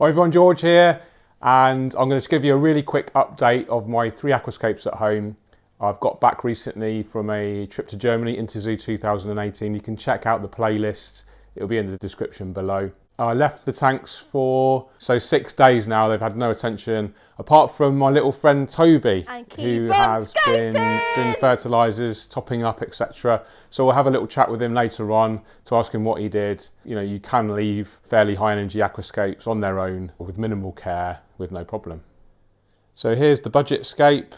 Hi everyone, George here, and I'm going to give you a really quick update of my 3 aquascapes at home. I've got back recently from a trip to Germany into Zoo 2018. You can check out the playlist, it'll be in the description below. I left the tanks for 6 days now. They've had no attention apart from my little friend Toby, who has been doing fertilizers, topping up, etc. So we'll have a little chat with him later on to ask him what he did. You know, you can leave fairly high energy aquascapes on their own with minimal care with no problem. So here's the budget scape.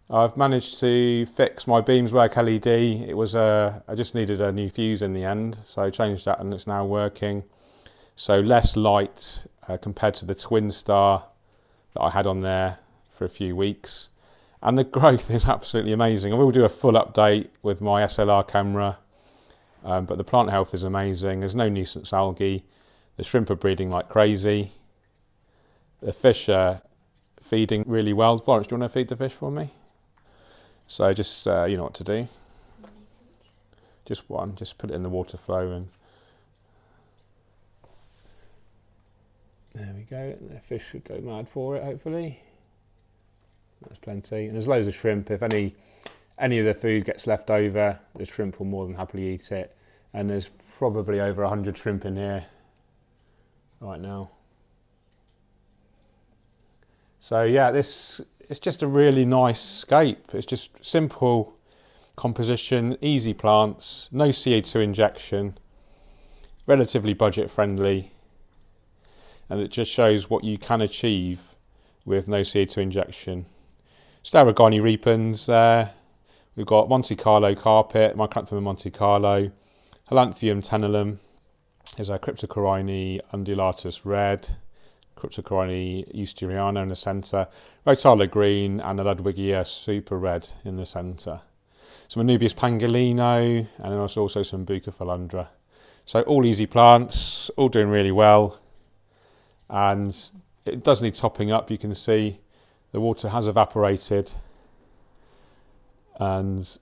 I've managed to fix my beams work LED. It was I just needed a new fuse in the end, so I changed that and it's now working. So less light compared to the Twin Star that I had on there for a few weeks. And the growth is absolutely amazing. I will do a full update with my SLR camera, but the plant health is amazing. There's no nuisance algae. The shrimp are breeding like crazy. The fish are feeding really well. Florence, do you want to feed the fish for me? So just, you know what to do. Just one, just put it in the water flow and there we go. The fish should go mad for it, hopefully. That's plenty. And there's loads of shrimp. If any of the food gets left over, the shrimp will more than happily eat it. And there's probably over 100 shrimp in here right now. So yeah, it's just a really nice scape. It's just simple composition, easy plants, no CO2 injection, relatively budget friendly. And it just shows what you can achieve with no CO2 injection. Staragani repens there. We've got Monte Carlo carpet, Micranthemum Monte Carlo, Holanthium tenellum. There's our Cryptocorini undulatus red, Cryptocorini eusteriana in the centre, Rotala green, and the Ludwigia super red in the centre. Some Anubias pangolino, and then also some Bucophilandra. So all easy plants, all doing really well. And it does need topping up. You can see the water has evaporated and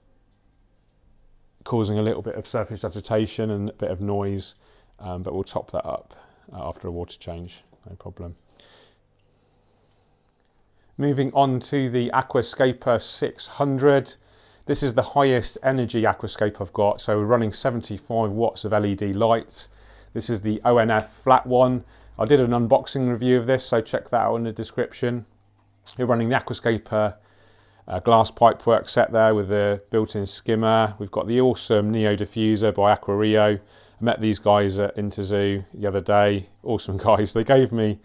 causing a little bit of surface agitation and a bit of noise, but we'll top that up after a water change, no problem. Moving on to the Aquascaper 600. This is the highest energy aquascape I've got, so we're running 75 watts of LED light. This is the ONF flat one. I did an unboxing review of this, so check that out in the description. We're running the Aquascaper glass pipework set there with the built-in skimmer. We've got the awesome Neo diffuser by Aquario. I met these guys at Interzoo the other day. Awesome guys. They gave me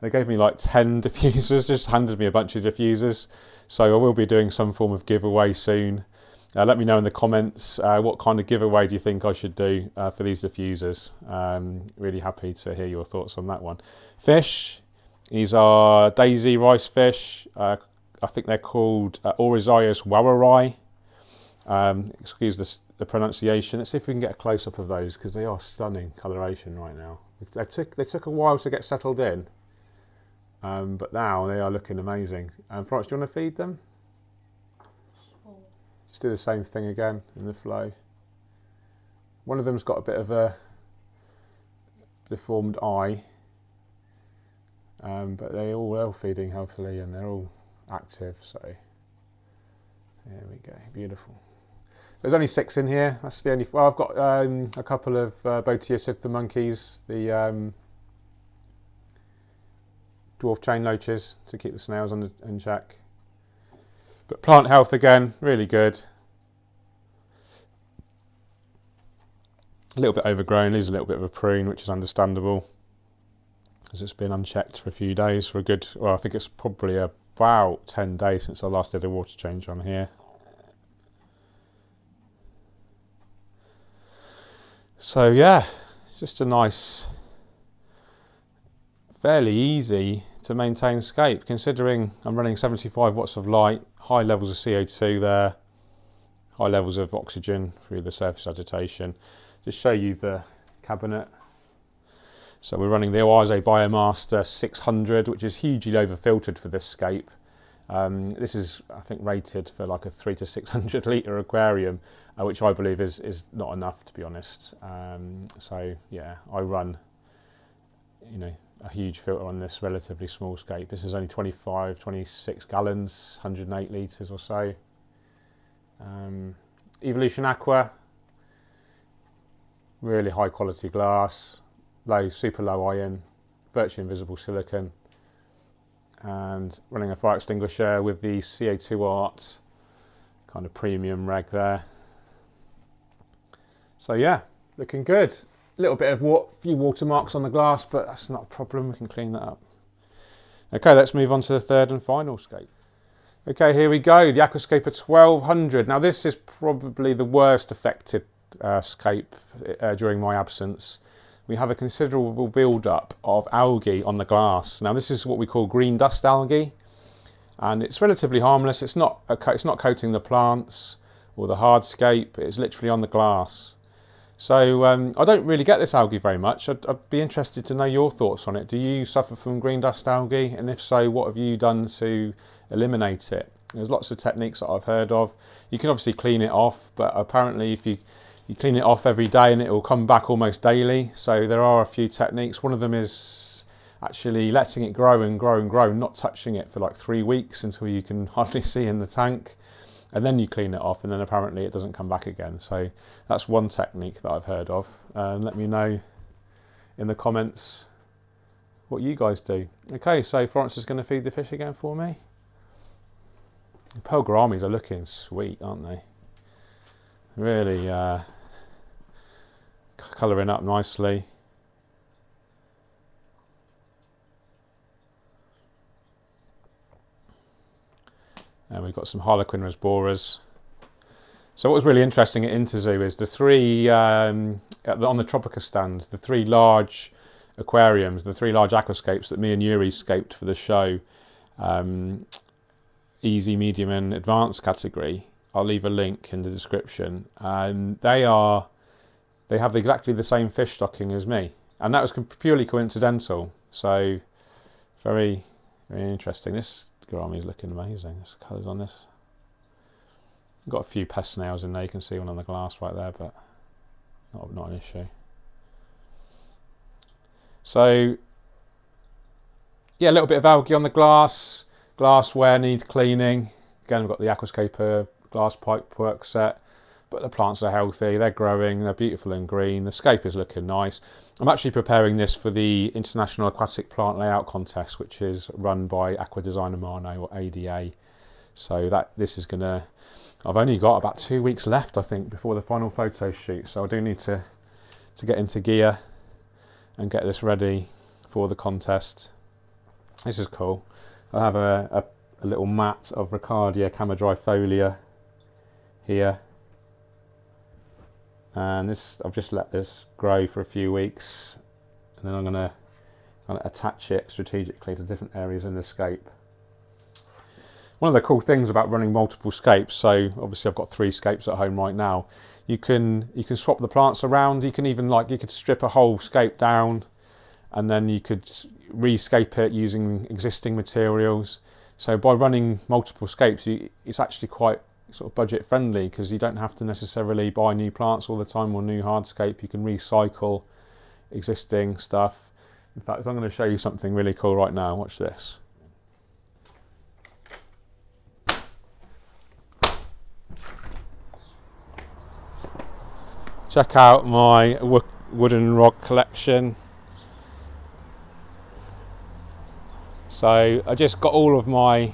like 10 diffusers, just handed me a bunch of diffusers. So I will be doing some form of giveaway soon. Let me know in the comments what kind of giveaway do you think I should do for these diffusers. Really happy to hear your thoughts on that one. Fish, these are daisy rice fish. I think they're called Oryzaius wawarai. Excuse the pronunciation. Let's see if we can get a close-up of those because they are stunning coloration right now. They took a while to get settled in, but now they are looking amazing. Florence, do you want to feed them? Just do the same thing again in the flow. One of them's got a bit of a deformed eye, but they're all feeding healthily and they're all active, so there we go, beautiful. There's only 6 in here, that's the only, well I've got a couple of Botia scytha monkeys, the dwarf chain loaches to keep the snails in check. But plant health again, really good. A little bit overgrown, needs a little bit of a prune, which is understandable, because it's been unchecked for a few days for a good, well I think it's probably about 10 days since I last did a water change on here. So yeah, just a nice, fairly easy to maintain scape, considering I'm running 75 watts of light, high levels of CO2 there, high levels of oxygen through the surface agitation. Just show you the cabinet. So we're running the Oase Biomaster 600, which is hugely over filtered for this scape. This is, I think, rated for like a 300 to 600 litre aquarium, which I believe is not enough, to be honest. So yeah, I run, you know, a huge filter on this relatively small scape. This is only 26 gallons, 108 litres or so. Evolution Aqua, really high quality glass, super low iron, virtually invisible silicon, and running a fire extinguisher with the CO2 Art kind of premium reg there. So yeah, looking good. A little bit of few watermarks on the glass, but that's not a problem, we can clean that up. Okay, let's move on to the third and final scape. Okay, here we go, the Aquascaper 1200. Now this is probably the worst affected scape during my absence. We have a considerable build-up of algae on the glass. Now this is what we call green dust algae, and it's relatively harmless. It's not coating the plants or the hardscape, it's literally on the glass. So I don't really get this algae very much. I'd be interested to know your thoughts on it. Do you suffer from green dust algae? And if so, what have you done to eliminate it? There's lots of techniques that I've heard of. You can obviously clean it off, but apparently if you clean it off every day and it will come back almost daily. So there are a few techniques. One of them is actually letting it grow and grow and grow, not touching it for like 3 weeks until you can hardly see in the tank. And then you clean it off, and then apparently it doesn't come back again. So that's one technique that I've heard of. Let me know in the comments what you guys do. Okay, so Florence is going to feed the fish again for me. The pearl gouramis are looking sweet, aren't they? Really colouring up nicely. And we've got some Harlequin rasboras. So what was really interesting at Interzoo is the three, on the Tropica stand, the 3 large aquariums, the 3 large aquascapes that me and Yuri scaped for the show, easy, medium and advanced category. I'll leave a link in the description. They have exactly the same fish stocking as me. And that was purely coincidental. So very, very interesting. This gourami is looking amazing. There's colours on this. Got a few pest snails in there. You can see one on the glass right there, but not an issue. So yeah, a little bit of algae on the glass. Glassware needs cleaning. Again, we've got the Aquascaper glass pipe work set, but the plants are healthy, they're growing, they're beautiful and green. The scape is looking nice. I'm actually preparing this for the International Aquatic Plant Layout Contest, which is run by Aqua Design Romano, or ADA. So this is gonna, I've only got about 2 weeks left, I think, before the final photo shoot. So I do need to get into gear and get this ready for the contest. This is cool. I have a little mat of Ricardia Camadryfolia here. And I've just let this grow for a few weeks, and then I'm going to attach it strategically to different areas in the scape. One of the cool things about running multiple scapes, so obviously I've got 3 scapes at home right now, you can swap the plants around. You can even you could strip a whole scape down, and then you could rescape it using existing materials. So by running multiple scapes, it's actually quite sort of budget friendly, because you don't have to necessarily buy new plants all the time or new hardscape. You can recycle existing stuff. In fact, I'm going to show you something really cool right now. Watch this. Check out my wooden rod collection. So I just got all of my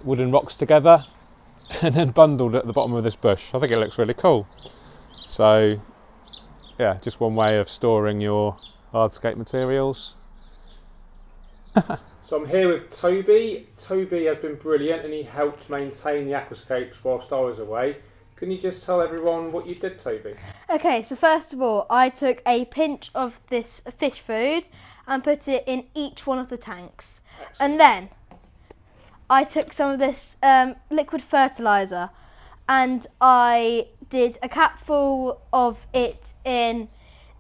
wooden rocks together and then bundled at the bottom of this bush. I think it looks really cool. So yeah, just one way of storing your hardscape materials. So I'm here with Toby. Toby has been brilliant, and he helped maintain the aquascapes whilst I was away. Can you just tell everyone what you did, Toby? Okay, so first of all, I took a pinch of this fish food and put it in each one of the tanks. Excellent. And then I took some of this liquid fertiliser, and I did a capful of it in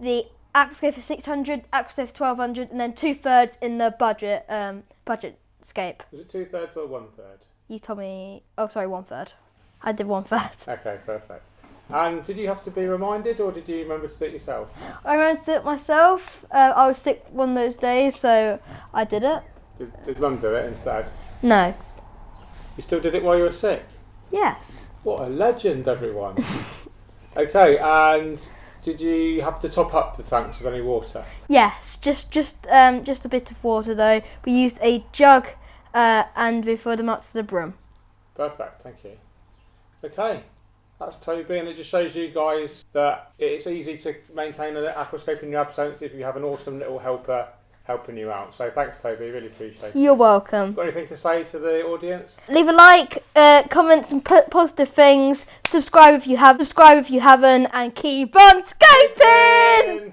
the Aquascape 600, Aquascape 1200, and then 2/3 in the budget scape. Was it 2/3 or 1/3? You told me. Oh, sorry, 1/3. I did 1/3. Okay, perfect. And did you have to be reminded, or did you remember to do it yourself? I remember to do it myself. I was sick one of those days, so I did it. Did Mum do it instead? No. You still did it while you were sick? Yes. What a legend, everyone. Okay, and did you have to top up the tanks with any water? Yes, just a bit of water though. We used a jug and we filled them up to the brim. Perfect, thank you. Okay, that's Toby, and it just shows you guys that it's easy to maintain an aquascape in your absence if you have an awesome little helper helping you out. So thanks, Toby, really appreciate it. You're welcome. Got anything to say to the audience? Leave a like, comment some positive things, subscribe if you haven't, and keep on scaping!